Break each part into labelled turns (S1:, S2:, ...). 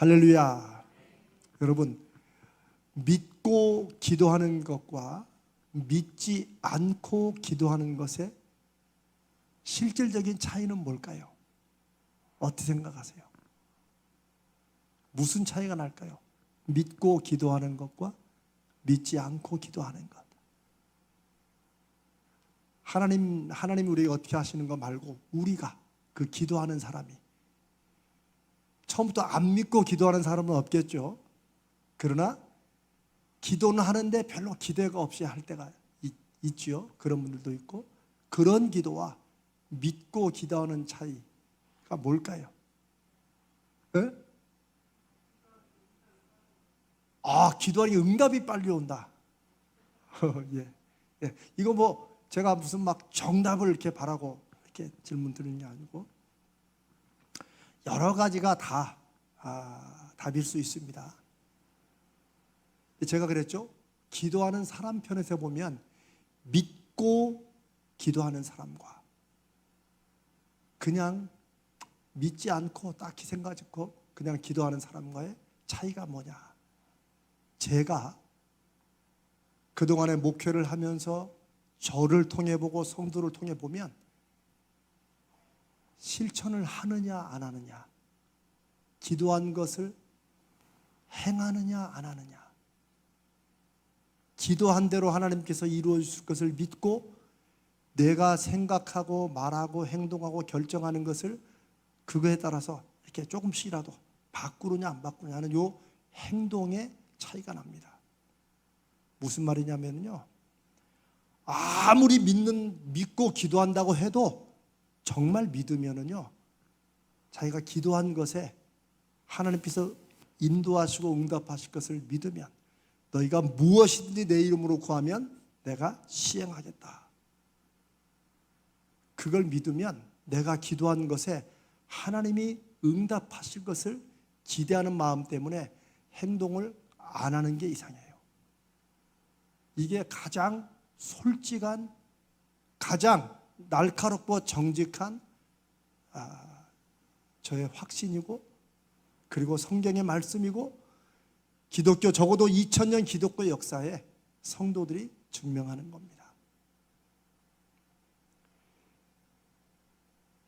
S1: 할렐루야. 여러분, 믿고 기도하는 것과 믿지 않고 기도하는 것의 실질적인 차이는 뭘까요? 어떻게 생각하세요? 무슨 차이가 날까요? 믿고 기도하는 것과 믿지 않고 기도하는 것. 하나님이 우리에게 어떻게 하시는 거 말고 우리가 그 기도하는 사람이, 처음부터 안 믿고 기도하는 사람은 없겠죠. 그러나 기도는 하는데 별로 기대가 없이 할 때가 있죠. 그런 분들도 있고. 그런 기도와 믿고 기도하는 차이가 뭘까요? 네? 기도하니 응답이 빨리 온다. 예. 예. 이거 뭐 제가 무슨 막 정답을 이렇게 바라고 이렇게 질문 드리는 게 아니고, 여러 가지가 다 답일 수 있습니다. 제가 그랬죠. 기도하는 사람 편에서 보면 믿고 기도하는 사람과 그냥 믿지 않고 딱히 생각 않고 그냥 기도하는 사람과의 차이가 뭐냐. 제가 그동안에 목회를 하면서 저를 통해 보고 성도를 통해 보면 실천을 하느냐 안 하느냐, 기도한 것을 행하느냐 안 하느냐, 기도한 대로 하나님께서 이루어 주실 것을 믿고 내가 생각하고 말하고 행동하고 결정하는 것을 그거에 따라서 이렇게 조금씩이라도 바꾸느냐 안 바꾸느냐 하는 요 행동의 차이가 납니다. 무슨 말이냐면요, 아무리 믿고 기도한다고 해도 정말 믿으면은요, 자기가 기도한 것에 하나님께서 인도하시고 응답하실 것을 믿으면, 너희가 무엇이든지 내 이름으로 구하면 내가 시행하겠다. 그걸 믿으면 내가 기도한 것에 하나님이 응답하실 것을 기대하는 마음 때문에 행동을 안 하는 게 이상해요. 이게 가장 솔직한, 가장 날카롭고 정직한 저의 확신이고, 그리고 성경의 말씀이고, 기독교, 적어도 2000년 기독교 역사에 성도들이 증명하는 겁니다.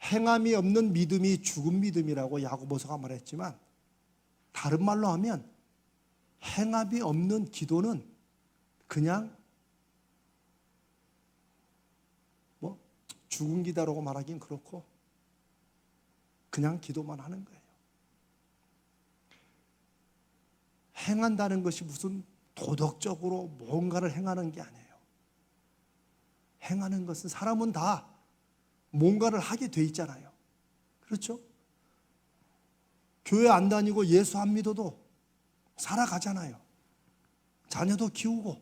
S1: 행함이 없는 믿음이 죽은 믿음이라고 야고보서가 말했지만, 다른 말로 하면 행함이 없는 기도는 그냥 죽은 기다라고 말하긴 그렇고 그냥 기도만 하는 거예요. 행한다는 것이 무슨 도덕적으로 뭔가를 행하는 게 아니에요. 행하는 것은 사람은 다 뭔가를 하게 돼 있잖아요. 그렇죠? 교회 안 다니고 예수 안 믿어도 살아가잖아요. 자녀도 키우고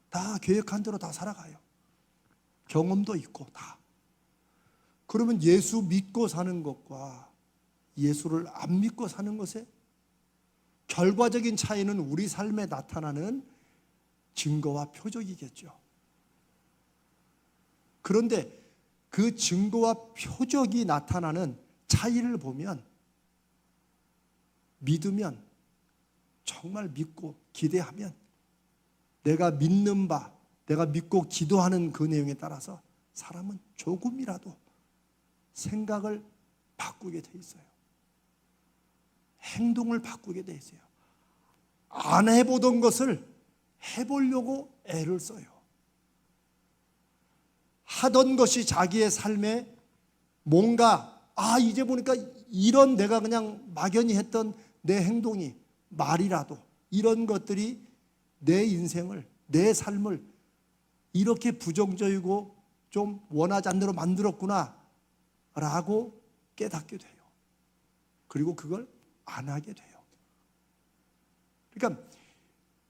S1: 다 계획한 대로 다 살아가요. 경험도 있고 다. 그러면 예수 믿고 사는 것과 예수를 안 믿고 사는 것의 결과적인 차이는 우리 삶에 나타나는 증거와 표적이겠죠. 그런데 그 증거와 표적이 나타나는 차이를 보면, 믿으면, 정말 믿고 기대하면, 내가 믿는 바, 내가 믿고 기도하는 그 내용에 따라서 사람은 조금이라도 생각을 바꾸게 돼 있어요. 행동을 바꾸게 돼 있어요. 안 해보던 것을 해보려고 애를 써요. 하던 것이 자기의 삶에 뭔가, 이제 보니까 이런 내가 그냥 막연히 했던 내 행동이, 말이라도 이런 것들이 내 인생을, 내 삶을 이렇게 부정적이고 좀 원하지 않는 대로 만들었구나 라고 깨닫게 돼요. 그리고 그걸 안 하게 돼요. 그러니까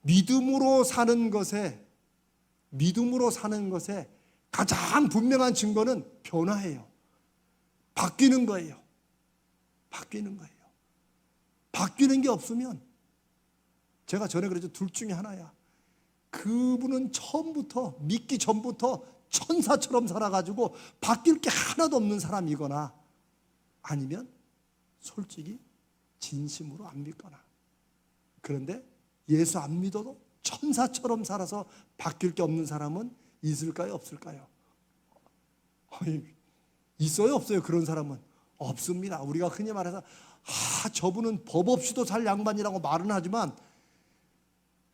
S1: 믿음으로 사는 것에 가장 분명한 증거는 변화예요. 바뀌는 거예요. 바뀌는 거예요. 바뀌는 게 없으면, 제가 전에 그랬죠. 둘 중에 하나야. 그분은 처음부터, 믿기 전부터 천사처럼 살아가지고 바뀔 게 하나도 없는 사람이거나, 아니면 솔직히 진심으로 안 믿거나. 그런데 예수 안 믿어도 천사처럼 살아서 바뀔 게 없는 사람은 있을까요? 없을까요? 있어요? 없어요? 그런 사람은 없습니다. 우리가 흔히 말해서 저분은 법 없이도 살 양반이라고 말은 하지만,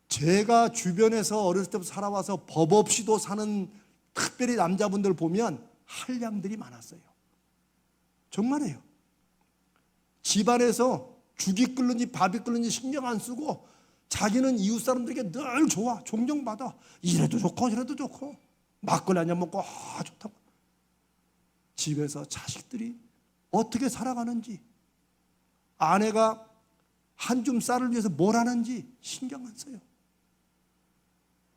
S1: 제가 주변에서 어렸을 때부터 살아와서 법 없이도 사는 특별히 남자분들 보면 한량들이 많았어요. 정말이에요. 집안에서 죽이 끓는지 밥이 끓는지 신경 안 쓰고 자기는 이웃 사람들에게 늘 좋아, 존경받아. 이래도 좋고 저래도 좋고 막걸리 한잔 먹고 좋다고. 집에서 자식들이 어떻게 살아가는지, 아내가 한 줌 쌀을 위해서 뭘 하는지 신경 안 써요.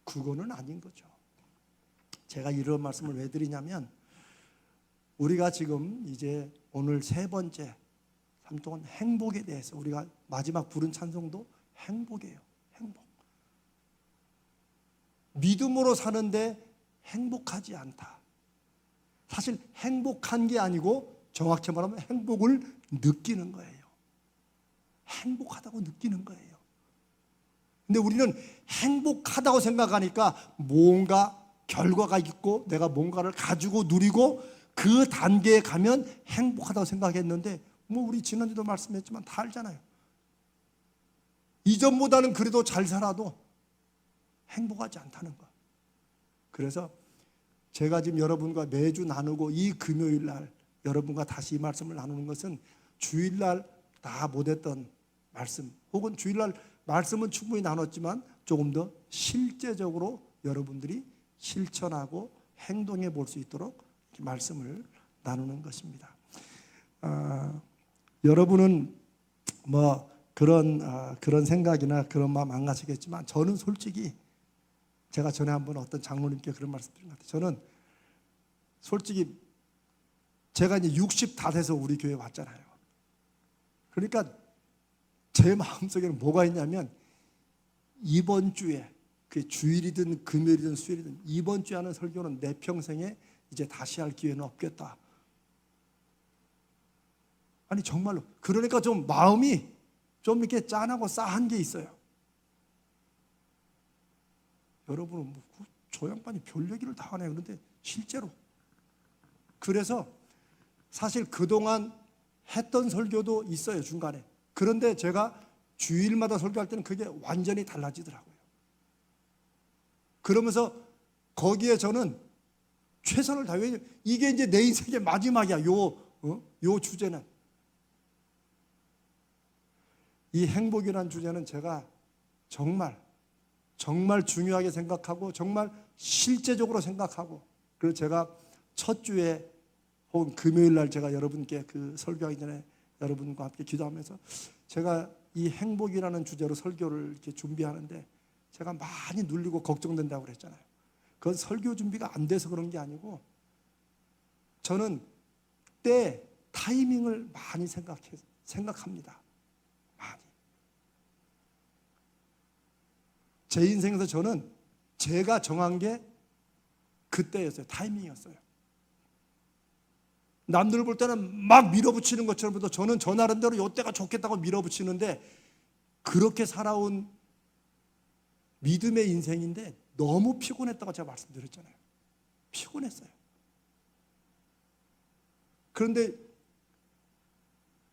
S1: 그거는 아닌 거죠. 제가 이런 말씀을 왜 드리냐면, 우리가 지금 이제 오늘 세 번째 삶 동안 행복에 대해서, 우리가 마지막 부른 찬송도 행복이에요. 행복. 믿음으로 사는데 행복하지 않다. 사실 행복한 게 아니고 정확히 말하면 행복을 느끼는 거예요. 행복하다고 느끼는 거예요. 근데 우리는 행복하다고 생각하니까 뭔가 결과가 있고 내가 뭔가를 가지고 누리고 그 단계에 가면 행복하다고 생각했는데, 우리 지난주도 말씀했지만 다 알잖아요. 이전보다는 그래도 잘 살아도 행복하지 않다는 거. 그래서 제가 지금 여러분과 매주 나누고 이 금요일 날 여러분과 다시 이 말씀을 나누는 것은, 주일날 다 못했던 말씀, 혹은 주일날 말씀은 충분히 나눴지만 조금 더 실제적으로 여러분들이 실천하고 행동해 볼 수 있도록 말씀을 나누는 것입니다. 여러분은 그런 생각이나 그런 마음 안 가시겠지만, 저는 솔직히, 제가 전에 한번 어떤 장로님께 그런 말씀 드린 것 같아요. 저는 솔직히 제가 이제 60 다 돼서 우리 교회 왔잖아요. 그러니까 제 마음속에는 뭐가 있냐면, 이번 주에, 그 주일이든 금요일이든 수요일이든 이번 주에 하는 설교는 내 평생에 이제 다시 할 기회는 없겠다. 아니 정말로. 그러니까 좀 마음이 좀 이렇게 짠하고 싸한 게 있어요. 여러분은 저 양반이 별 얘기를 다 하네요. 그런데 실제로. 그래서 사실 그동안 했던 설교도 있어요, 중간에. 그런데 제가 주일마다 설교할 때는 그게 완전히 달라지더라고요. 그러면서 거기에 저는 최선을 다해요. 이게 이제 내 인생의 마지막이야. 요 주제는. 이 행복이라는 주제는 제가 정말 중요하게 생각하고 정말 실제적으로 생각하고, 그래서 제가 첫 주에 혹은 금요일 날 제가 여러분께 그 설교하기 전에 여러분과 함께 기도하면서 제가 이 행복이라는 주제로 설교를 이렇게 준비하는데 제가 많이 눌리고 걱정된다고 그랬잖아요. 그건 설교 준비가 안 돼서 그런 게 아니고, 저는 때 타이밍을 많이 생각합니다. 많이. 제 인생에서 저는 제가 정한 게 그때였어요. 타이밍이었어요. 남들 볼 때는 막 밀어붙이는 것처럼 해도 저는 저 나름대로 이때가 좋겠다고 밀어붙이는데, 그렇게 살아온 믿음의 인생인데 너무 피곤했다고 제가 말씀드렸잖아요. 피곤했어요. 그런데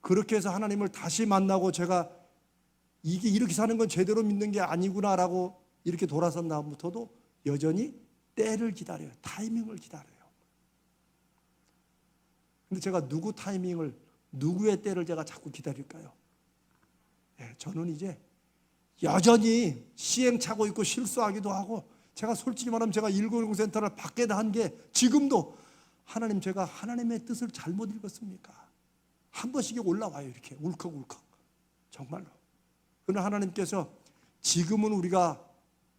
S1: 그렇게 해서 하나님을 다시 만나고 제가 이게 이렇게 사는 건 제대로 믿는 게 아니구나라고 이렇게 돌아선 다음부터도 여전히 때를 기다려요. 타이밍을 기다려요. 근데 제가 누구 타이밍을, 누구의 때를 제가 자꾸 기다릴까요? 저는 이제 여전히 시행착오 있고 실수하기도 하고, 제가 솔직히 말하면 제가 1910 센터를 받게 한 게 지금도 하나님, 제가 하나님의 뜻을 잘못 읽었습니까? 한 번씩 올라와요. 이렇게 울컥울컥. 정말로. 그러나 하나님께서 지금은 우리가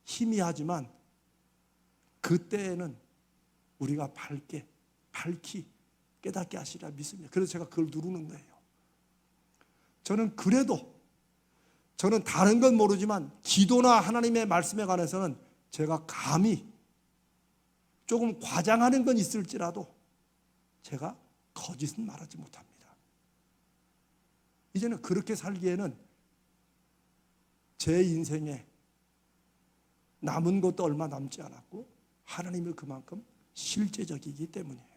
S1: 희미하지만 그때에는 우리가 밝히 깨닫게 하시리라 믿습니다. 그래서 제가 그걸 누르는 거예요. 저는 다른 건 모르지만 기도나 하나님의 말씀에 관해서는 제가 감히 조금 과장하는 건 있을지라도 제가 거짓은 말하지 못합니다. 이제는 그렇게 살기에는 제 인생에 남은 것도 얼마 남지 않았고 하나님이 그만큼 실제적이기 때문이에요.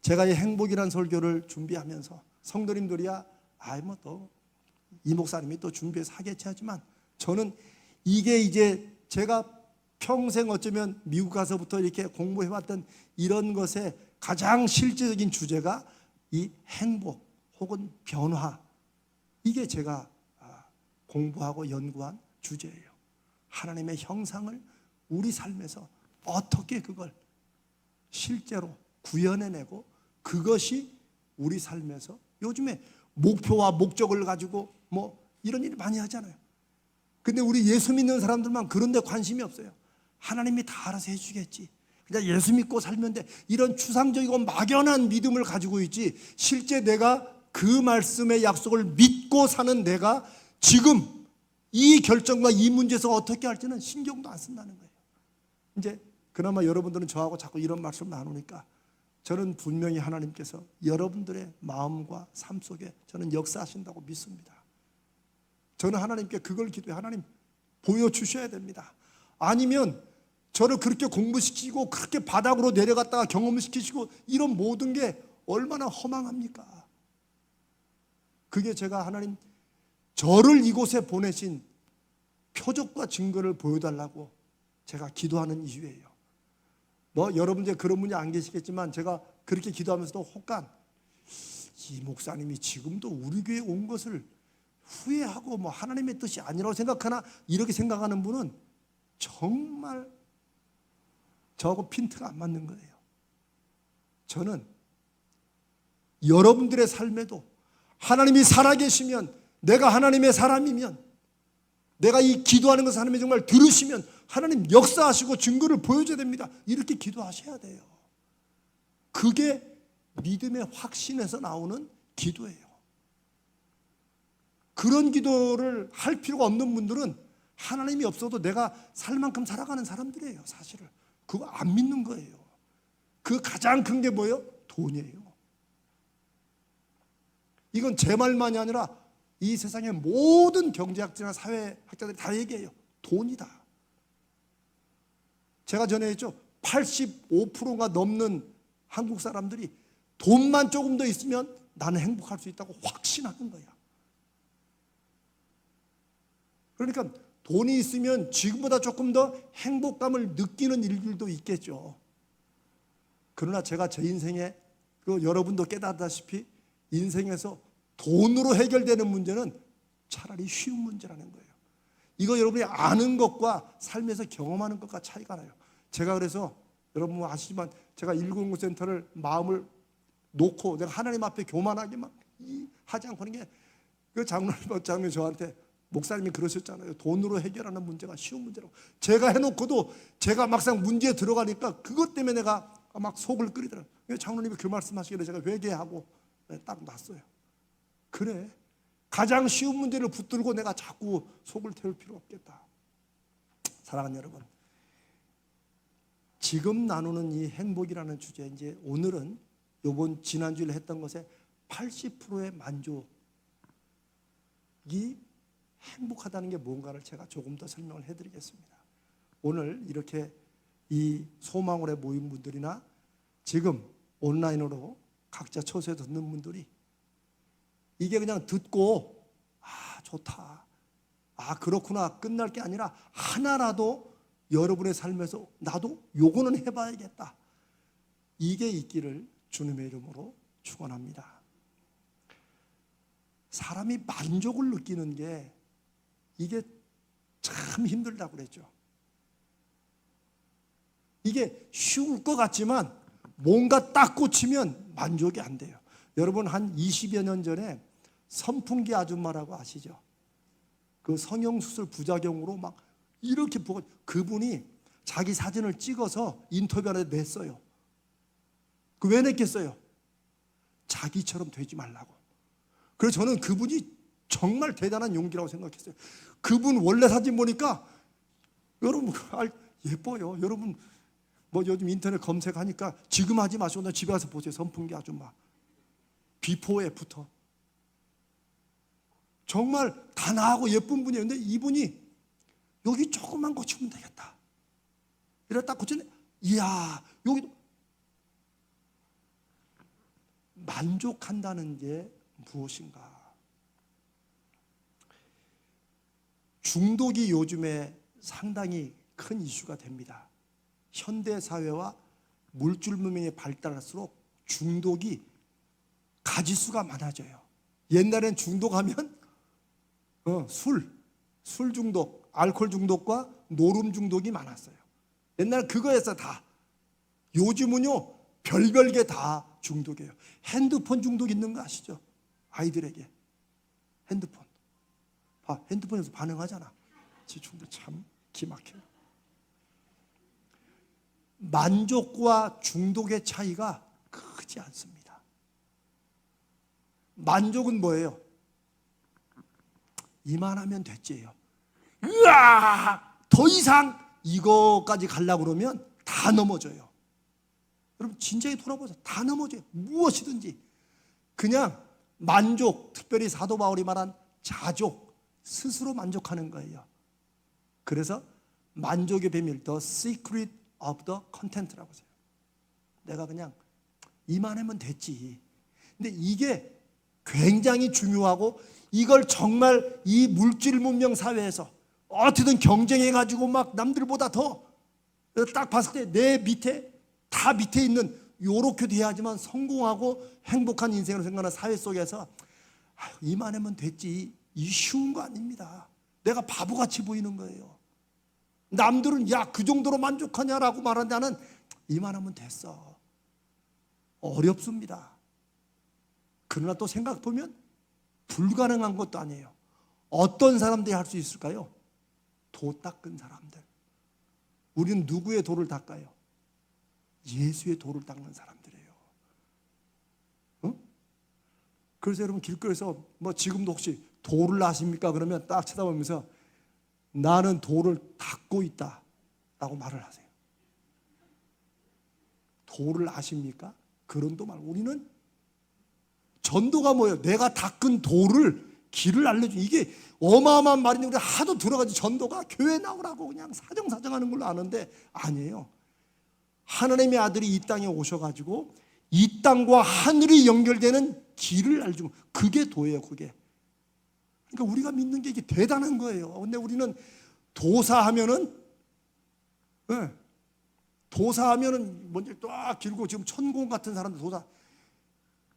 S1: 제가 이 행복이란 설교를 준비하면서 성도님들이야 뭐 또 이 목사님이 또 준비해서 하겠지 하지만 저는 이게 이제 제가 평생 어쩌면 미국 가서부터 이렇게 공부해왔던 이런 것의 가장 실제적인 주제가 이 행복 혹은 변화, 이게 제가 공부하고 연구한 주제예요. 하나님의 형상을 우리 삶에서 어떻게 그걸 실제로 구현해내고 그것이 우리 삶에서, 요즘에 목표와 목적을 가지고 뭐 이런 일 많이 하잖아요. 근데 우리 예수 믿는 사람들만 그런 데 관심이 없어요. 하나님이 다 알아서 해주겠지, 그냥 예수 믿고 살면 돼, 이런 추상적이고 막연한 믿음을 가지고 있지, 실제 내가 그 말씀의 약속을 믿고 사는 내가 지금 이 결정과 이 문제에서 어떻게 할지는 신경도 안 쓴다는 거예요. 이제 그나마 여러분들은 저하고 자꾸 이런 말씀을 나누니까 저는 분명히 하나님께서 여러분들의 마음과 삶 속에 저는 역사하신다고 믿습니다. 저는 하나님께 그걸 기도해, 하나님 보여주셔야 됩니다. 아니면 저를 그렇게 공부시키고 그렇게 바닥으로 내려갔다가 경험시키시고 이런 모든 게 얼마나 허망합니까? 그게 제가 하나님 저를 이곳에 보내신 표적과 증거를 보여달라고 제가 기도하는 이유예요. 뭐 여러분들 그런 분이 안 계시겠지만 제가 그렇게 기도하면서도 혹간 이 목사님이 지금도 우리 교회에 온 것을 후회하고 뭐 하나님의 뜻이 아니라고 생각하나, 이렇게 생각하는 분은 정말 저하고 핀트가 안 맞는 거예요. 저는 여러분들의 삶에도 하나님이 살아계시면, 내가 하나님의 사람이면, 내가 이 기도하는 것을 하나님이 정말 들으시면 하나님 역사하시고 증거를 보여줘야 됩니다. 이렇게 기도하셔야 돼요. 그게 믿음의 확신에서 나오는 기도예요. 그런 기도를 할 필요가 없는 분들은 하나님이 없어도 내가 살 만큼 살아가는 사람들이에요. 사실은 그거 안 믿는 거예요. 그 가장 큰 게 뭐예요? 돈이에요. 이건 제 말만이 아니라 이 세상의 모든 경제학자나 사회학자들이 다 얘기해요. 돈이다. 제가 전에 했죠. 85%가 넘는 한국 사람들이 돈만 조금 더 있으면 나는 행복할 수 있다고 확신하는 거야. 그러니까 돈이 있으면 지금보다 조금 더 행복감을 느끼는 일들도 있겠죠. 그러나 제가 제 인생에, 여러분도 깨닫다시피 인생에서 돈으로 해결되는 문제는 차라리 쉬운 문제라는 거예요. 이거 여러분이 아는 것과 삶에서 경험하는 것과 차이가 나요. 제가 그래서 여러분 아시지만 제가 119 센터를 마음을 놓고 내가 하나님 앞에 교만하게 막 하지 않고 하는 게, 그 장로님 저한테 목사님이 그러셨잖아요. 돈으로 해결하는 문제가 쉬운 문제라고. 제가 해놓고도 제가 막상 문제에 들어가니까 그것 때문에 내가 막 속을 끓이더라고요. 장로님이 그 말씀하시길래 제가 회개하고 딱 놨어요. 그래, 가장 쉬운 문제를 붙들고 내가 자꾸 속을 태울 필요 없겠다. 사랑하는 여러분, 지금 나누는 이 행복이라는 주제, 이제 오늘은 요번 지난주에 했던 것에 80%의 만족이 행복하다는 게 뭔가를 제가 조금 더 설명을 해드리겠습니다. 오늘 이렇게 이 소망원에 모인 분들이나 지금 온라인으로 각자 처소에 듣는 분들이 이게 그냥 듣고 좋다, 그렇구나 끝날 게 아니라 하나라도 여러분의 삶에서 나도 요거는 해봐야겠다, 이게 있기를 주님의 이름으로 축원합니다. 사람이 만족을 느끼는 게 이게 참 힘들다고 그랬죠. 이게 쉬울 것 같지만 뭔가 딱 꽂히면 만족이 안 돼요. 여러분 한 20여 년 전에 선풍기 아줌마라고 아시죠? 그 성형수술 부작용으로 막 이렇게 보고, 그분이 자기 사진을 찍어서 인터뷰에 냈어요. 그 왜 냈겠어요? 자기처럼 되지 말라고. 그래서 저는 그분이 정말 대단한 용기라고 생각했어요. 그분 원래 사진 보니까 여러분 예뻐요. 여러분 뭐 요즘 인터넷 검색하니까 지금 하지 마시고 집에 가서 보세요. 선풍기 아줌마 비포 애프터 정말 단아하고 예쁜 분이었는데 이분이 여기 조금만 고치면 되겠다. 이래 딱 고치네. 이야, 여기도. 만족한다는 게 무엇인가? 중독이 요즘에 상당히 큰 이슈가 됩니다. 현대 사회와 물질 문명이 발달할수록 중독이 가지수가 많아져요. 옛날엔 중독하면 술 중독, 알코올 중독과 노름 중독이 많았어요. 옛날 그거에서 다. 요즘은요 별별 게 다 중독이에요. 핸드폰 중독 있는 거 아시죠? 아이들에게 핸드폰. 핸드폰에서 반응하잖아. 지 중독 참 기막혀요. 만족과 중독의 차이가 크지 않습니다. 만족은 뭐예요? 이만하면 됐지요. 으아! 더 이상 이거까지 가려고 그러면 다 넘어져요. 여러분 진지하게 돌아보세요. 다 넘어져요. 무엇이든지. 그냥 만족, 특별히 사도 바울이 말한 자족, 스스로 만족하는 거예요. 그래서 만족의 비밀, the secret of the content라고 해요. 내가 그냥 이만하면 됐지. 근데 이게 굉장히 중요하고 이걸 정말 이 물질 문명 사회에서 어떻게든 경쟁해가지고 막 남들보다 더 딱 봤을 때 내 밑에 다 밑에 있는 요렇게 돼야지만 성공하고 행복한 인생을 생각하는 사회 속에서 이만하면 됐지. 이 쉬운 거 아닙니다. 내가 바보같이 보이는 거예요. 남들은 야 그 정도로 만족하냐라고 말하는데 나는 이만하면 됐어. 어렵습니다. 그러나 또 생각해보면 불가능한 것도 아니에요. 어떤 사람들이 할 수 있을까요? 도 닦은 사람들. 우리는 누구의 도를 닦아요? 예수의 도를 닦는 사람들이에요. 그래서 여러분 길거리에서 뭐 지금도 혹시 도를 아십니까? 그러면 딱 쳐다보면서 나는 도를 닦고 있다 라고 말을 하세요. 도를 아십니까? 그런 도 말고 우리는 전도가 뭐예요? 내가 닦은 도를 길을 알려줘. 이게 어마어마한 말인데 우리 하도 들어가지. 전도가 교회 나오라고 그냥 사정사정하는 걸로 아는데 아니에요. 하나님의 아들이 이 땅에 오셔가지고 이 땅과 하늘이 연결되는 길을 알려주고 그게 도예요. 그게. 그러니까 우리가 믿는 게 이게 대단한 거예요. 근데 우리는 도사하면은 도사하면은 먼저 딱 길고 지금 천공 같은 사람들 도사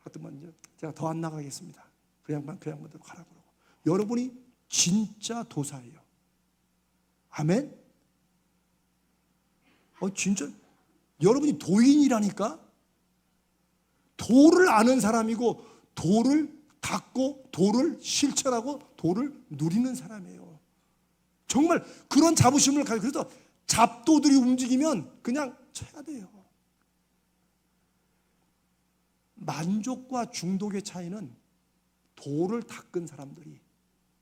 S1: 같은 먼저 제가 더 안 나가겠습니다. 그 양반대로 가라고 그러고. 여러분이 진짜 도사예요. 아멘? 진짜 여러분이 도인이라니까? 도를 아는 사람이고 도를 닦고 도를 실천하고 도를 누리는 사람이에요. 정말 그런 자부심을 가지고 그래서 잡도들이 움직이면 그냥 쳐야 돼요. 만족과 중독의 차이는 도를 닦은 사람들이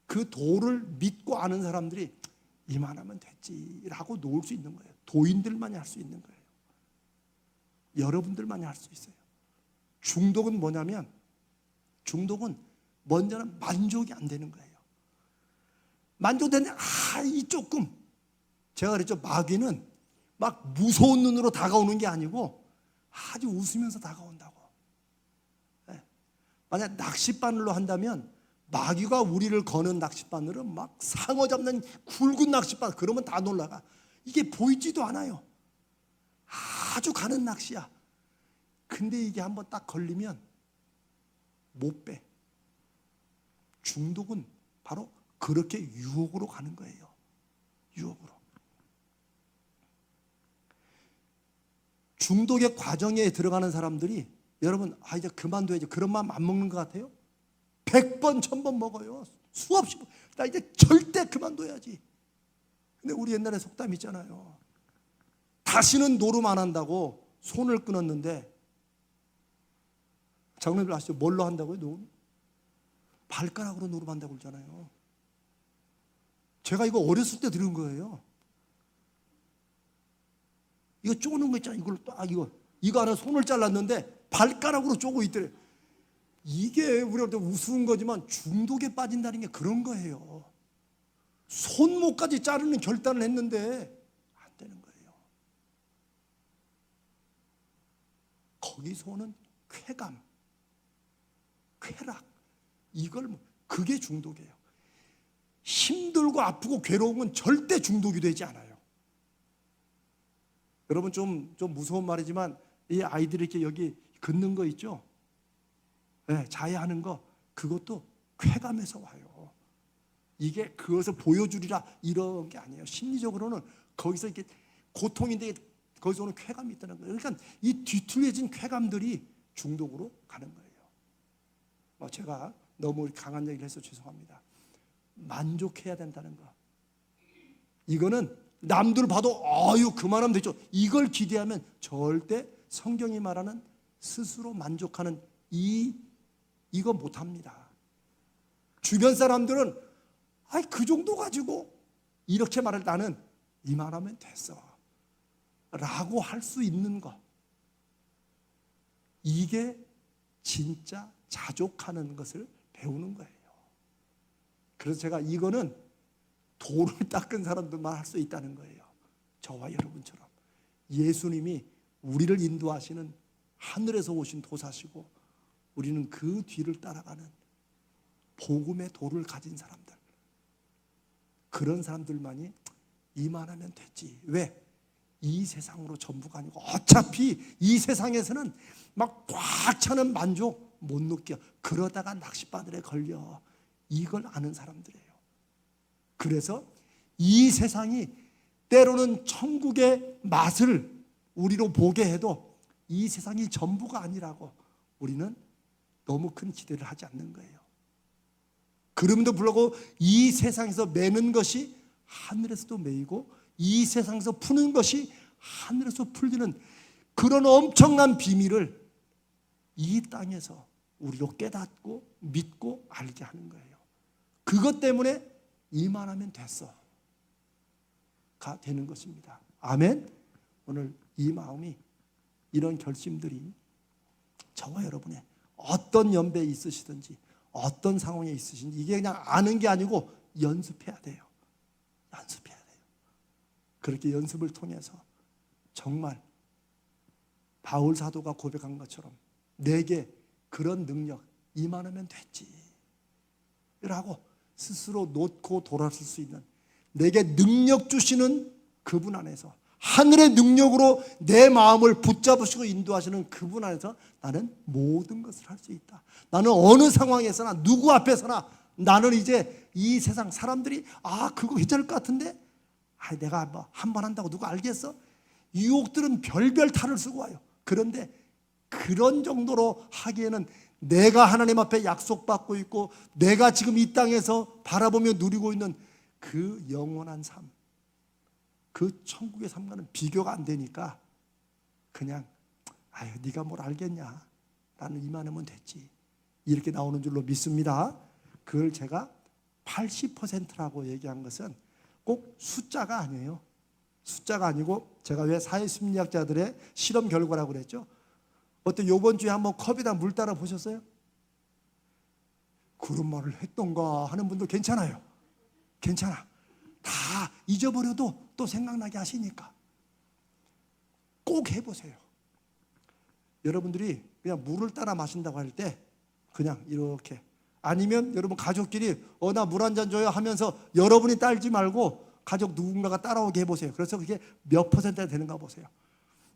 S1: 그 도를 믿고 아는 사람들이 이만하면 됐지라고 놓을 수 있는 거예요. 도인들만이 할 수 있는 거예요. 여러분들만이 할 수 있어요. 중독은 뭐냐면 중독은 먼저는 만족이 안 되는 거예요. 만족되는데 이 조금 제가 그랬죠. 마귀는 막 무서운 눈으로 다가오는 게 아니고 아주 웃으면서 다가온다고. 만약 낚싯바늘로 한다면 마귀가 우리를 거는 낚싯바늘은 막 상어 잡는 굵은 낚싯바늘 그러면 다 놀라가. 이게 보이지도 않아요. 아주 가는 낚시야. 근데 이게 한번 딱 걸리면 못 빼. 중독은 바로 그렇게 유혹으로 가는 거예요. 유혹으로. 중독의 과정에 들어가는 사람들이 여러분 이제 그만둬야지 그런 마음 안 먹는 것 같아요? 100번 1000번 먹어요. 수없이 나 이제 절대 그만둬야지. 근데 우리 옛날에 속담 있잖아요. 다시는 노름 안 한다고 손을 끊었는데 장로님들 아시죠? 뭘로 한다고요? 노름? 발가락으로 노름한다고 그러잖아요. 제가 이거 어렸을 때 들은 거예요. 이거 쪼는 거 있잖아요. 이걸로 딱 이거 하나 손을 잘랐는데 발가락으로 쪼고 있더래. 이게 우리가 우스운 거지만 중독에 빠진다는 게 그런 거예요. 손목까지 자르는 결단을 했는데 안 되는 거예요. 거기서 오는 쾌감, 쾌락, 그게 중독이에요. 힘들고 아프고 괴로운 건 절대 중독이 되지 않아요. 여러분 좀 무서운 말이지만 이 아이들이 이렇게 여기 긋는 거 있죠? 네, 자해하는 거, 그것도 쾌감에서 와요. 이게 그것을 보여주리라 이런 게 아니에요. 심리적으로는 거기서 이렇게 고통인데 거기서 오는 쾌감이 있다는 거예요. 그러니까 이 뒤틀려진 쾌감들이 중독으로 가는 거예요. 제가 너무 강한 얘기를 해서 죄송합니다. 만족해야 된다는 거. 이거는 남들 봐도 아유 그만하면 되죠. 이걸 기대하면 절대 성경이 말하는 스스로 만족하는 이거 못합니다. 주변 사람들은 그 정도 가지고 이렇게 말할 나는 이만하면 됐어 라고 할 수 있는 것, 이게 진짜 자족하는 것을 배우는 거예요. 그래서 제가 이거는 돌을 닦은 사람들만 할 수 있다는 거예요. 저와 여러분처럼 예수님이 우리를 인도하시는 하늘에서 오신 도사시고 우리는 그 뒤를 따라가는 복음의 돌을 가진 사람들, 그런 사람들만이 이만하면 됐지. 왜? 이 세상으로 전부가 아니고 어차피 이 세상에서는 막 꽉 차는 만족 못 느껴. 그러다가 낚싯바늘에 걸려. 이걸 아는 사람들이에요. 그래서 이 세상이 때로는 천국의 맛을 우리로 보게 해도 이 세상이 전부가 아니라고 우리는 너무 큰 기대를 하지 않는 거예요. 그럼에도 불구하고 이 세상에서 매는 것이 하늘에서도 매이고 이 세상에서 푸는 것이 하늘에서 풀리는 그런 엄청난 비밀을 이 땅에서 우리로 깨닫고 믿고 알게 하는 거예요. 그것 때문에 이만하면 됐어 가 되는 것입니다. 아멘. 오늘 이 마음이, 이런 결심들이 저와 여러분의 어떤 연배에 있으시든지 어떤 상황에 있으신지 이게 그냥 아는 게 아니고 연습해야 돼요. 연습해야 돼요. 그렇게 연습을 통해서 정말 바울 사도가 고백한 것처럼 내게 그런 능력 이만하면 됐지 라고 스스로 놓고 돌아설 수 있는, 내게 능력 주시는 그분 안에서, 하늘의 능력으로 내 마음을 붙잡으시고 인도하시는 그분 안에서 나는 모든 것을 할 수 있다. 나는 어느 상황에서나 누구 앞에서나 나는 이제 이 세상 사람들이 그거 괜찮을 것 같은데 내가 뭐 한 번 한다고 누가 알겠어? 유혹들은 별별 탈을 쓰고 와요. 그런데 그런 정도로 하기에는 내가 하나님 앞에 약속받고 있고 내가 지금 이 땅에서 바라보며 누리고 있는 그 영원한 삶, 그 천국의 삶과는 비교가 안 되니까 그냥 네가 뭘 알겠냐, 나는 이만하면 됐지, 이렇게 나오는 줄로 믿습니다. 그걸 제가 80%라고 얘기한 것은 꼭 숫자가 아니에요. 숫자가 아니고 제가 왜 사회심리학자들의 실험 결과라고 그랬죠. 어때, 요번 주에 한번 컵에다 물 따라 보셨어요? 그런 말을 했던가 하는 분도 괜찮아요. 괜찮아. 다 잊어버려도 또 생각나게 하시니까 꼭 해보세요. 여러분들이 그냥 물을 따라 마신다고 할 때 그냥 이렇게, 아니면 여러분 가족끼리 나 물 한 잔 줘요 하면서 여러분이 따르지 말고 가족 누군가가 따라오게 해보세요. 그래서 그게 몇 퍼센트가 되는가 보세요.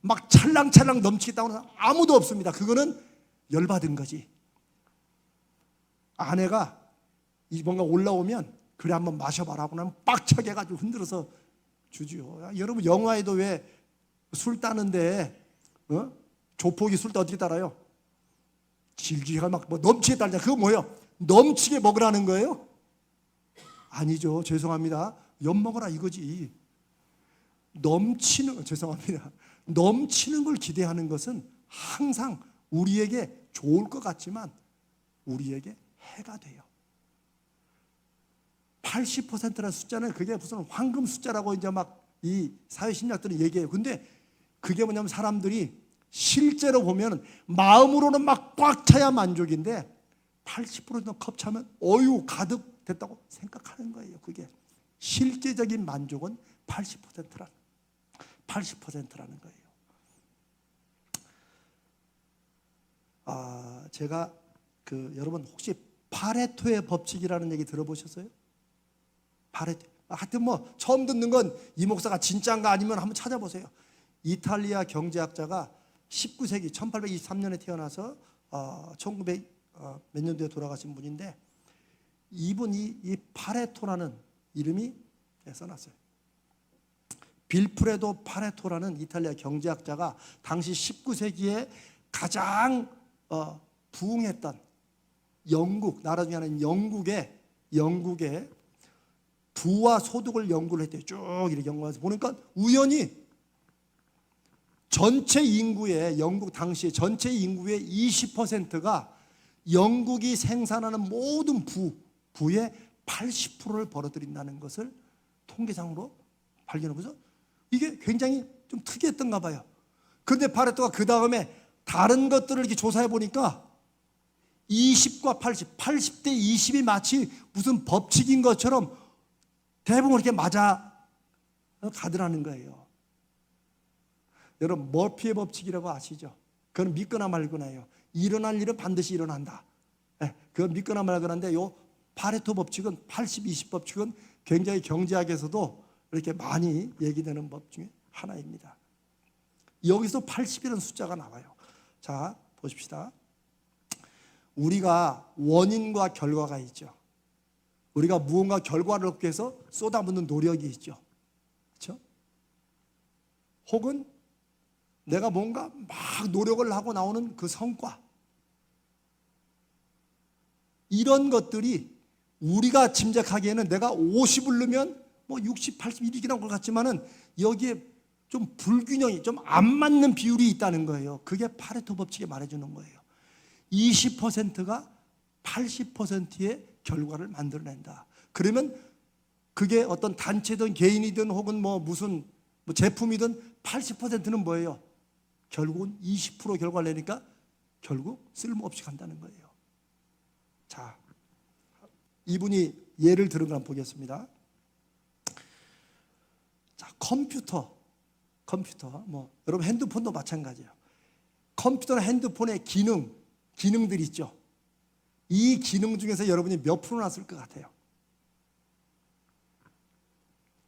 S1: 막 찰랑찰랑 넘치겠다고 하는 사람 아무도 없습니다. 그거는 열받은 거지. 아내가 뭔가 올라오면 그래 한번 마셔봐라 하고 나면 빡차게 해가지고 흔들어서 주지요. 여러분 영화에도 왜 술 따는데 조폭이 술 따 어떻게 따라요? 질질가 막 넘치게 따르잖아요. 그거 뭐예요? 넘치게 먹으라는 거예요? 아니죠. 죄송합니다. 엿먹어라 이거지. 죄송합니다. 넘치는 걸 기대하는 것은 항상 우리에게 좋을 것 같지만 우리에게 해가 돼요. 80%라는 숫자는 그게 무슨 황금 숫자라고 이제 막 이 사회심리학들은 얘기해요. 근데 그게 뭐냐면 사람들이 실제로 보면 마음으로는 막 꽉 차야 만족인데 80% 컵 차면 어유 가득 됐다고 생각하는 거예요. 그게 실제적인 만족은 80%라는 거예요. 제가 여러분 혹시 파레토의 법칙이라는 얘기 들어보셨어요? 파레토. 하여튼 뭐 처음 듣는 건 이 목사가 진짜인가 아니면 한번 찾아보세요. 이탈리아 경제학자가 19세기 1823년에 태어나서 1900 몇 년도에 돌아가신 분인데, 이분이 이 파레토라는 이름이 써놨어요. 빌프레도 파레토라는 이탈리아 경제학자가 당시 19세기에 가장 부흥했던 영국, 나라 중에 하나인 영국의 부와 소득을 연구를 했대요. 쭉 이렇게 연구해서 보니까 우연히 전체 인구의, 영국 당시 전체 인구의 20%가 영국이 생산하는 모든 부의 80%를 벌어들인다는 것을 통계상으로 발견하고서 이게 굉장히 좀 특이했던가 봐요. 그런데 파레토가 그 다음에 다른 것들을 이렇게 조사해 보니까 20과 80대 20이 마치 무슨 법칙인 것처럼 대부분 이렇게 맞아 가더라는 거예요. 여러분 머피의 법칙이라고 아시죠? 그건 믿거나 말거나예요. 일어날 일은 반드시 일어난다. 그건 믿거나 말거나인데 요 파레토 법칙은 80-20 법칙은 굉장히 경제학에서도 이렇게 많이 얘기되는 법 중에 하나입니다. 여기서 80이라는 숫자가 나와요. 자, 보십시다. 우리가 원인과 결과가 있죠. 우리가 무언가 결과를 얻기 위해서 쏟아붓는 노력이 있죠. 그렇죠? 혹은 내가 뭔가 막 노력을 하고 나오는 그 성과, 이런 것들이 우리가 짐작하기에는 내가 50을 넣으면 뭐 60, 80 이렇게 나올 것 같지만은 여기에 좀 불균형이, 좀 안 맞는 비율이 있다는 거예요. 그게 파레토 법칙이 말해주는 거예요. 20%가 80%의 결과를 만들어낸다. 그러면 그게 어떤 단체든 개인이든 혹은 뭐 무슨 제품이든 80%는 뭐예요? 결국은 20% 결과를 내니까 결국 쓸모없이 간다는 거예요. 자, 이분이 예를 들은 걸 한번 보겠습니다. 자, 컴퓨터, 뭐 여러분 핸드폰도 마찬가지예요. 컴퓨터나 핸드폰의 기능들이 있죠. 이 기능 중에서 여러분이 몇 프로나 쓸 것 같아요?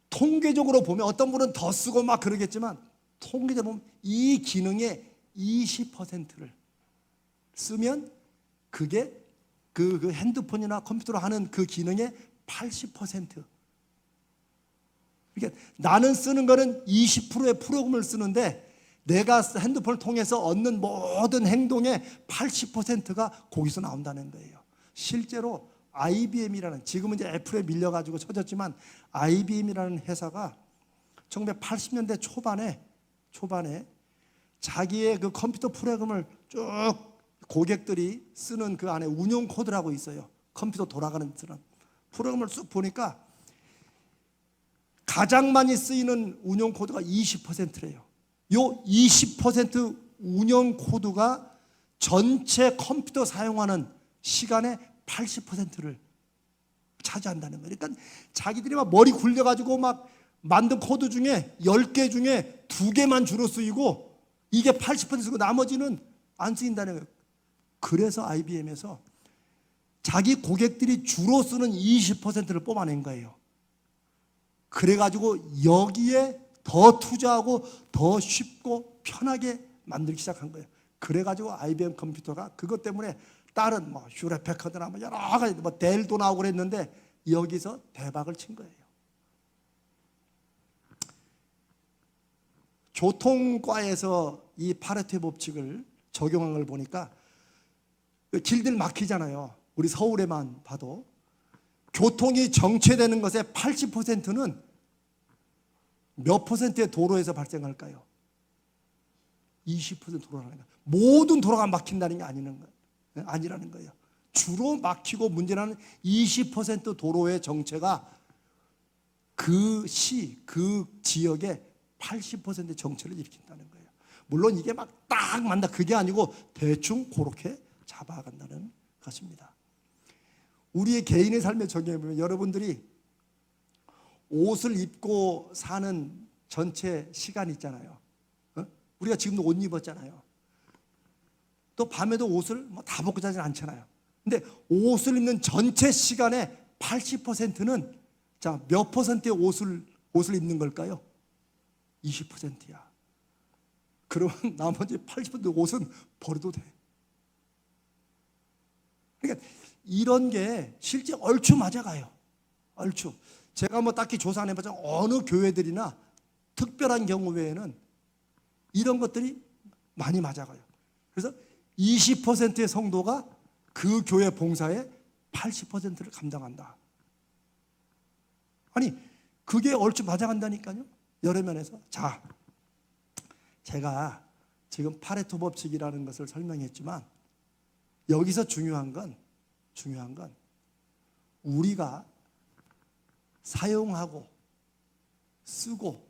S1: 통계적으로 보면 어떤 분은 더 쓰고 막 그러겠지만 통계적으로 보면 이 기능의 20%를 쓰면 그게 그 핸드폰이나 컴퓨터로 하는 그 기능의 80%. 그러니까 나는 쓰는 거는 20%의 프로그램을 쓰는데 내가 핸드폰을 통해서 얻는 모든 행동의 80%가 거기서 나온다는 거예요. 실제로 IBM이라는, 지금은 이제 애플에 밀려가지고 쳐졌지만 IBM이라는 회사가 1980년대 초반에 자기의 그 컴퓨터 프로그램을 쭉 고객들이 쓰는 그 안에 운영 코드라고 있어요. 컴퓨터 돌아가는 그런 프로그램을 쑥 보니까 가장 많이 쓰이는 운영 코드가 20%래요. 요 20% 운영 코드가 전체 컴퓨터 사용하는 시간의 80%를 차지한다는 거예요. 그러니까 자기들이 막 머리 굴려가지고 막 만든 코드 중에 10개 중에 2개만 주로 쓰이고 이게 80% 쓰고 나머지는 안 쓰인다는 거예요. 그래서 IBM에서 자기 고객들이 주로 쓰는 20%를 뽑아낸 거예요. 그래가지고 여기에 더 투자하고 더 쉽고 편하게 만들기 시작한 거예요. 그래가지고 IBM 컴퓨터가 그것 때문에 다른 뭐 휴레패커드나 뭐 여러 가지 뭐 델도 나오고 그랬는데 여기서 대박을 친 거예요. 교통과에서 이 파레토 법칙을 적용한 걸 보니까 길들 막히잖아요. 우리 서울에만 봐도 교통이 정체되는 것의 80%는 몇 퍼센트의 도로에서 발생할까요? 20% 도로라는 거예요. 모든 도로가 막힌다는 게 아니라는 거예요. 주로 막히고 문제는 20% 도로의 정체가 그 지역의 80%의 정체를 일으킨다는 거예요. 물론 이게 막 딱 맞다 그게 아니고 대충 그렇게 잡아간다는 것입니다. 우리의 개인의 삶에 적용해 보면 여러분들이 옷을 입고 사는 전체 시간 있잖아요. 우리가 지금도 옷 입었잖아요. 또 밤에도 옷을 다 벗고 자진 않잖아요. 근데 옷을 입는 전체 시간의 80%는 자, 몇 퍼센트의 옷을 입는 걸까요? 20%야. 그러면 나머지 80% 옷은 버려도 돼. 그러니까 이런 게 실제 얼추 맞아가요. 얼추. 제가 딱히 조사 안 해봤지만 어느 교회들이나 특별한 경우 외에는 이런 것들이 많이 맞아가요. 그래서 20%의 성도가 그 교회 봉사의 80%를 감당한다. 아니, 그게 얼추 맞아간다니까요. 여러 면에서. 자, 제가 지금 파레토 법칙이라는 것을 설명했지만 여기서 중요한 건 우리가 사용하고 쓰고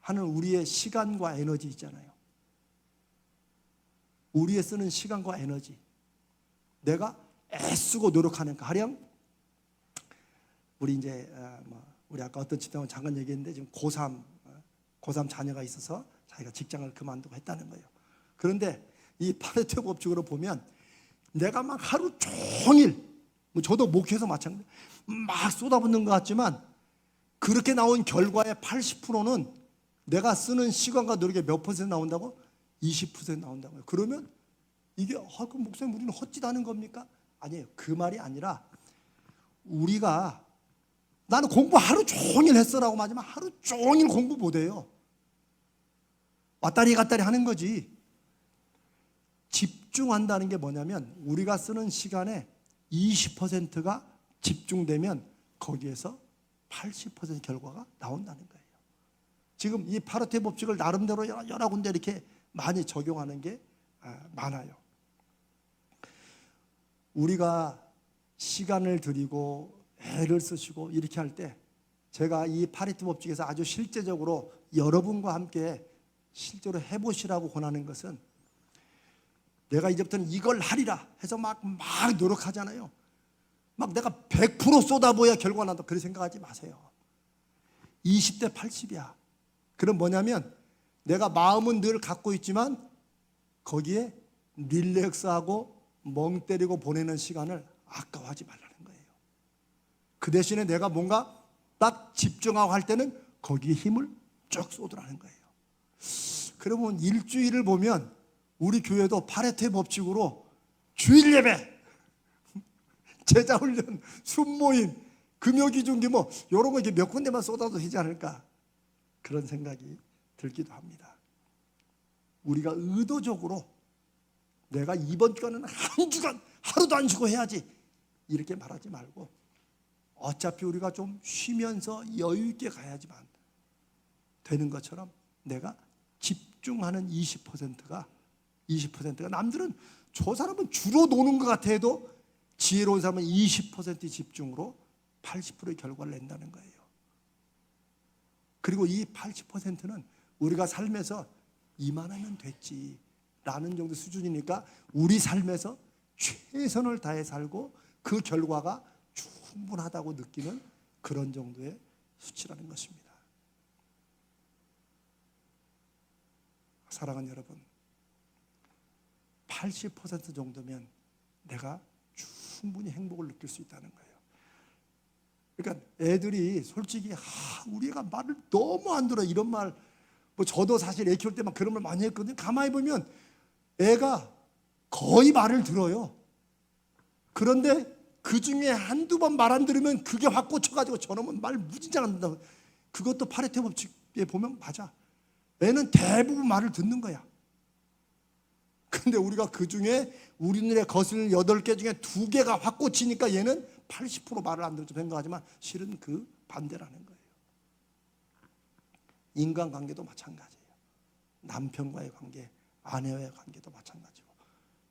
S1: 하는 우리의 시간과 에너지 있잖아요. 우리의 쓰는 시간과 에너지. 내가 애쓰고 노력하는 가령 우리 이제 우리 아까 어떤 집사님 잠깐 얘기했는데 지금 고3 자녀가 있어서 자기가 직장을 그만두고 했다는 거예요. 그런데 이 파레토 법칙으로 보면 내가 막 하루 종일 저도 목회에서 마찬가지 막 쏟아붓는 것 같지만 그렇게 나온 결과의 80%는 내가 쓰는 시간과 노력의 몇 퍼센트 나온다고? 20% 나온다고요. 그러면 이게 그럼 목사님 우리는 헛짓하는 겁니까? 아니에요. 그 말이 아니라 우리가 나는 공부 하루 종일 했어라고 하지만 하루 종일 공부 못해요. 왔다리 갔다리 하는 거지. 집중한다는 게 뭐냐면 우리가 쓰는 시간의 20%가 집중되면 거기에서 80% 결과가 나온다는 거예요. 지금 이 파레토 법칙을 나름대로 여러 군데 이렇게 많이 적용하는 게 많아요. 우리가 시간을 들이고 애를 쓰시고 이렇게 할 때 제가 이 파레토 법칙에서 아주 실제적으로 여러분과 함께 실제로 해보시라고 권하는 것은 내가 이제부터는 이걸 하리라 해서 막 노력하잖아요. 막 내가 100% 쏟아부어야 결과 난다. 그렇게 생각하지 마세요. 20대 80이야. 그럼 뭐냐면 내가 마음은 늘 갖고 있지만 거기에 릴렉스하고 멍 때리고 보내는 시간을 아까워하지 말라는 거예요. 그 대신에 내가 뭔가 딱 집중하고 할 때는 거기에 힘을 쭉 쏟으라는 거예요. 그러면 일주일을 보면 우리 교회도 파레토의 법칙으로 주일 예배, 제자훈련, 순모임, 금요기중기 이런 거 몇 군데만 쏟아도 되지 않을까 그런 생각이 들기도 합니다. 우리가 의도적으로 내가 이번 주간은 한 주간 하루도 안 쉬고 해야지 이렇게 말하지 말고 어차피 우리가 좀 쉬면서 여유 있게 가야지만 되는 것처럼 내가 집중하는 20%가 남들은 저 사람은 주로 노는 것 같아 해도 지혜로운 사람은 20% 집중으로 80%의 결과를 낸다는 거예요. 그리고 이 80%는 우리가 삶에서 이만하면 됐지 라는 정도 수준이니까 우리 삶에서 최선을 다해 살고 그 결과가 충분하다고 느끼는 그런 정도의 수치라는 것입니다. 사랑하는 여러분, 80% 정도면 내가 충분히 행복을 느낄 수 있다는 거예요. 그러니까 애들이 솔직히 우리 애가 말을 너무 안 들어 이런 말 저도 사실 애 키울 때 막 그런 말 많이 했거든요. 가만히 보면 애가 거의 말을 들어요. 그런데 그 중에 한두 번 말 안 들으면 그게 확 꽂혀가지고 저놈은 말 무진장 안 된다고. 그것도 파레토 법칙에 보면 맞아. 애는 대부분 말을 듣는 거야. 근데 우리가 그 중에 우리 눈에 거슬리는 8개 중에 2개가 확 꽂히니까 얘는 80% 말을 안 들을 줄 생각하지만 실은 그 반대라는 거예요. 인간관계도 마찬가지예요. 남편과의 관계, 아내와의 관계도 마찬가지고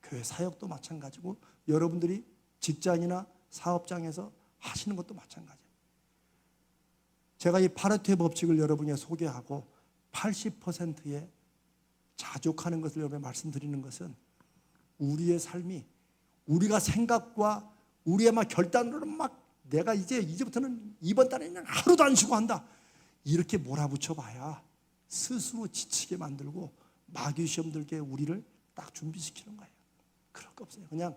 S1: 교회 사역도 마찬가지고 여러분들이 직장이나 사업장에서 하시는 것도 마찬가지예요. 제가 이 파레토의 법칙을 여러분에게 소개하고 80%의 자족하는 것을 여러분에게 말씀드리는 것은 우리의 삶이 우리가 생각과 우리의 막 결단으로는 막 내가 이제부터는 이번 달에는 하루도 안 쉬고 한다. 이렇게 몰아붙여 봐야 스스로 지치게 만들고 마귀 시험 들게 우리를 딱 준비시키는 거예요. 그럴 거 없어요. 그냥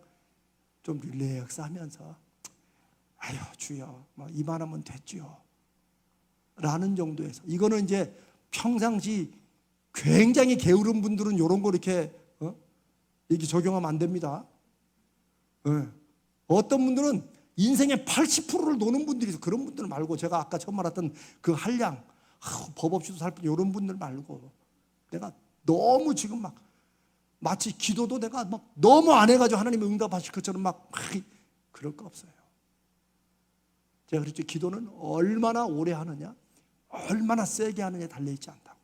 S1: 좀 릴렉스 하면서 아유 주여 뭐 이만하면 됐지요 라는 정도에서, 이거는 이제 평상시 굉장히 게으른 분들은 이런 거 이렇게 적용하면 안 됩니다. 어떤 분들은 인생의 80%를 노는 분들이 있어요. 그런 분들 말고, 제가 아까 처음 말했던 그 한량 법 없이도 살 뿐 이런 분들 말고, 내가 너무 지금 막 마치 기도도 내가 막 너무 안 해가지고 하나님이 응답하실 것처럼 막 그럴 거 없어요. 제가 그랬죠. 기도는 얼마나 오래 하느냐, 얼마나 세게 하느냐에 달려있지 않다고.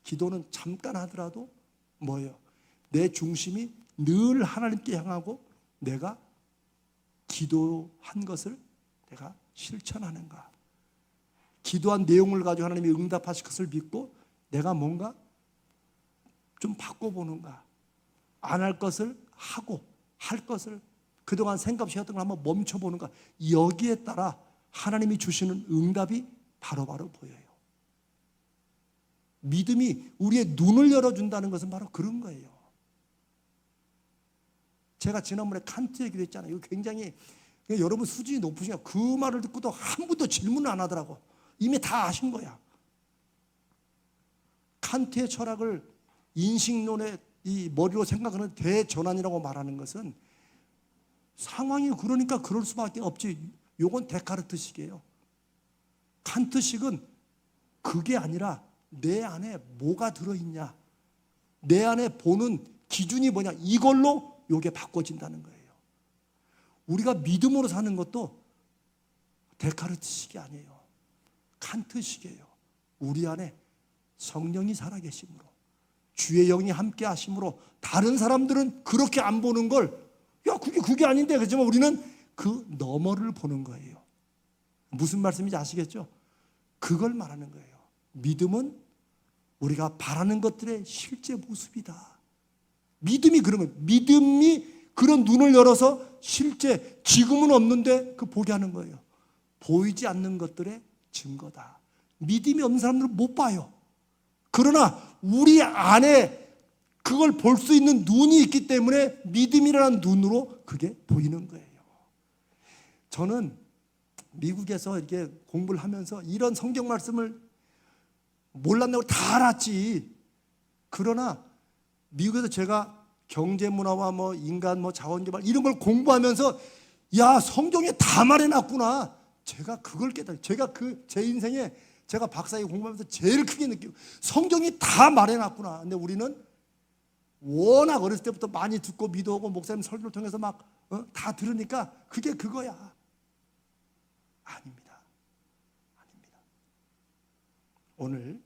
S1: 기도는 잠깐 하더라도 뭐예요? 내 중심이 늘 하나님께 향하고 내가 기도한 것을 내가 실천하는가, 기도한 내용을 가지고 하나님이 응답하실 것을 믿고 내가 뭔가 좀 바꿔보는가, 안 할 것을 하고 할 것을 그동안 생각 없이 했던 걸 한번 멈춰보는가, 여기에 따라 하나님이 주시는 응답이 바로바로 보여요. 믿음이 우리의 눈을 열어준다는 것은 바로 그런 거예요. 제가 지난번에 칸트 얘기도 했잖아요. 이거 굉장히, 여러분 수준이 높으시니까 그 말을 듣고도 한 번도 질문을 안 하더라고. 이미 다 아신 거야. 칸트의 철학을 인식론의 이 머리로 생각하는 대전환이라고 말하는 것은, 상황이 그러니까 그럴 수밖에 없지. 요건 데카르트식이에요. 칸트식은 그게 아니라 내 안에 뭐가 들어있냐, 내 안에 보는 기준이 뭐냐, 이걸로 요게 바꿔진다는 거예요. 우리가 믿음으로 사는 것도 데카르트식이 아니에요. 칸트식이에요. 우리 안에 성령이 살아계심으로, 주의 영이 함께 하심으로, 다른 사람들은 그렇게 안 보는 걸, 야 그게 아닌데, 그렇지만 우리는 그 너머를 보는 거예요. 무슨 말씀인지 아시겠죠? 그걸 말하는 거예요. 믿음은 우리가 바라는 것들의 실제 모습이다. 믿음이 그런 거예요. 믿음이 그런 눈을 열어서 실제 지금은 없는데 그 보게 하는 거예요. 보이지 않는 것들의 증거다. 믿음이 없는 사람들은 못 봐요. 그러나 우리 안에 그걸 볼 수 있는 눈이 있기 때문에 믿음이라는 눈으로 그게 보이는 거예요. 저는 미국에서 이렇게 공부를 하면서 이런 성경 말씀을 몰랐다고 다 알았지. 그러나 미국에서 제가 경제 문화와 뭐 인간 뭐 자원개발 이런 걸 공부하면서, 야 성경에 다 말해놨구나. 제가 그걸 깨달아요. 제가 제 인생에 제가 박사학위 공부하면서 제일 크게 느끼고, 성경이 다 말해놨구나. 근데 우리는 워낙 어렸을 때부터 많이 듣고 믿어오고 목사님 설교를 통해서 막 다 들으니까 그게 그거야. 아닙니다. 아닙니다. 오늘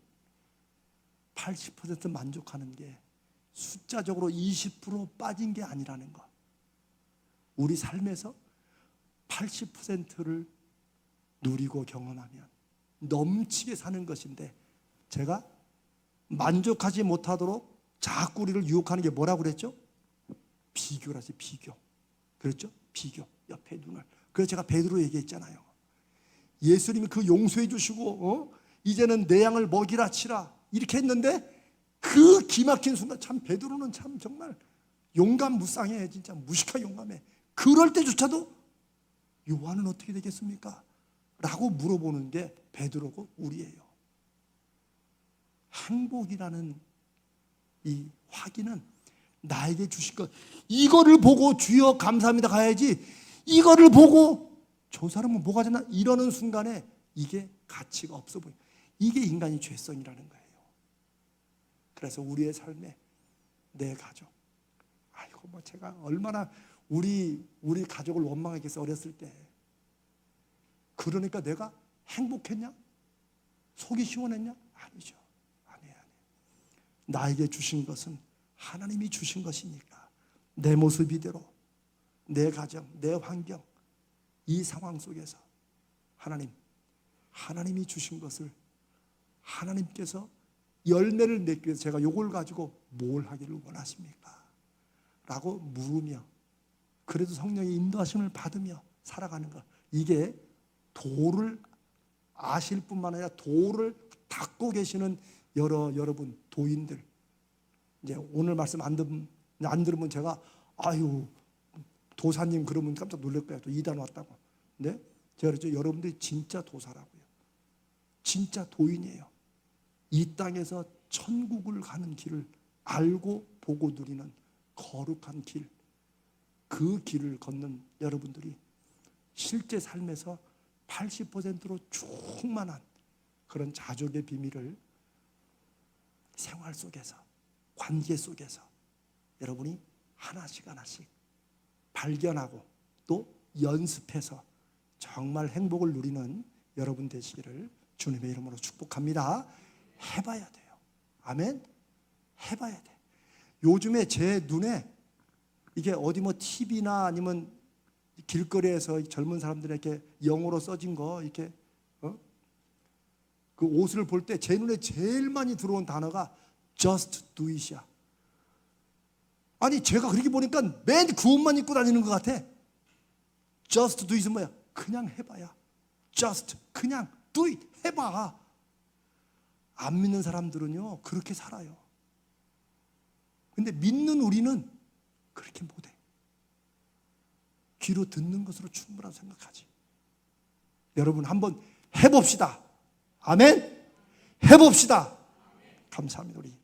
S1: 80% 만족하는 게 숫자적으로 20% 빠진 게 아니라는 것. 우리 삶에서 80%를 누리고 경험하면 넘치게 사는 것인데, 제가 만족하지 못하도록 자꾸 우리를 유혹하는 게 뭐라고 그랬죠? 비교라지, 비교. 그랬죠? 비교. 옆에 눈을. 그래서 제가 베드로 얘기했잖아요. 예수님이 그 용서해 주시고 이제는 내 양을 먹이라 치라 이렇게 했는데, 그 기막힌 순간 참 베드로는 참 정말 용감무쌍해. 진짜 무식하게 용감해. 그럴 때조차도 요한은 어떻게 되겠습니까? 라고 물어보는 게 베드로고 우리예요. 행복이라는 이 확인은 나에게 주신 것, 이거를 보고 주여 감사합니다 가야지, 이거를 보고 저 사람은 뭐가 되나 이러는 순간에 이게 가치가 없어 보여요. 이게 인간의 죄성이라는 거예요. 그래서 우리의 삶에 내 가족, 아이고 뭐 제가 얼마나 우리 가족을 원망하게 해서 어렸을 때, 그러니까 내가 행복했냐? 속이 시원했냐? 아니죠. 아니에요. 나에게 주신 것은 하나님이 주신 것이니까 내 모습 이대로, 내 가정, 내 환경, 이 상황 속에서 하나님이 주신 것을 하나님께서 열매를 맺기 위해서 제가 요걸 가지고 뭘 하기를 원하십니까? 라고 물으며 그래도 성령의 인도하심을 받으며 살아가는 것. 이게 도를 아실 뿐만 아니라 도를 닦고 계시는 여러분 도인들. 이제 오늘 말씀 안 들으면 제가 아유 도사님 그러면 깜짝 놀랄 거야. 또 이단 왔다고. 근데 제가 그랬죠. 여러분들이 진짜 도사라고요. 진짜 도인이에요. 이 땅에서 천국을 가는 길을 알고 보고 누리는 거룩한 길. 그 길을 걷는 여러분들이 실제 삶에서 80%로 충만한 그런 자족의 비밀을 생활 속에서, 관계 속에서 여러분이 하나씩 하나씩 발견하고 또 연습해서 정말 행복을 누리는 여러분 되시기를 주님의 이름으로 축복합니다. 해봐야 돼요. 아멘. 해봐야 돼. 요즘에 제 눈에 이게 어디 뭐 TV나 아니면 길거리에서 젊은 사람들에게 영어로 써진 거 이렇게 그 옷을 볼 때 제 눈에 제일 많이 들어온 단어가 just do it이야. 아니 제가 그렇게 보니까 맨 그 옷만 입고 다니는 것 같아. just do it은 뭐야? 그냥 해봐야. just 그냥 do it 해봐. 안 믿는 사람들은요 그렇게 살아요. 근데 믿는 우리는 그렇게 못해. 귀로 듣는 것으로 충분하다고 생각하지. 여러분 한번 해봅시다. 아멘. 해봅시다. 감사합니다. 우리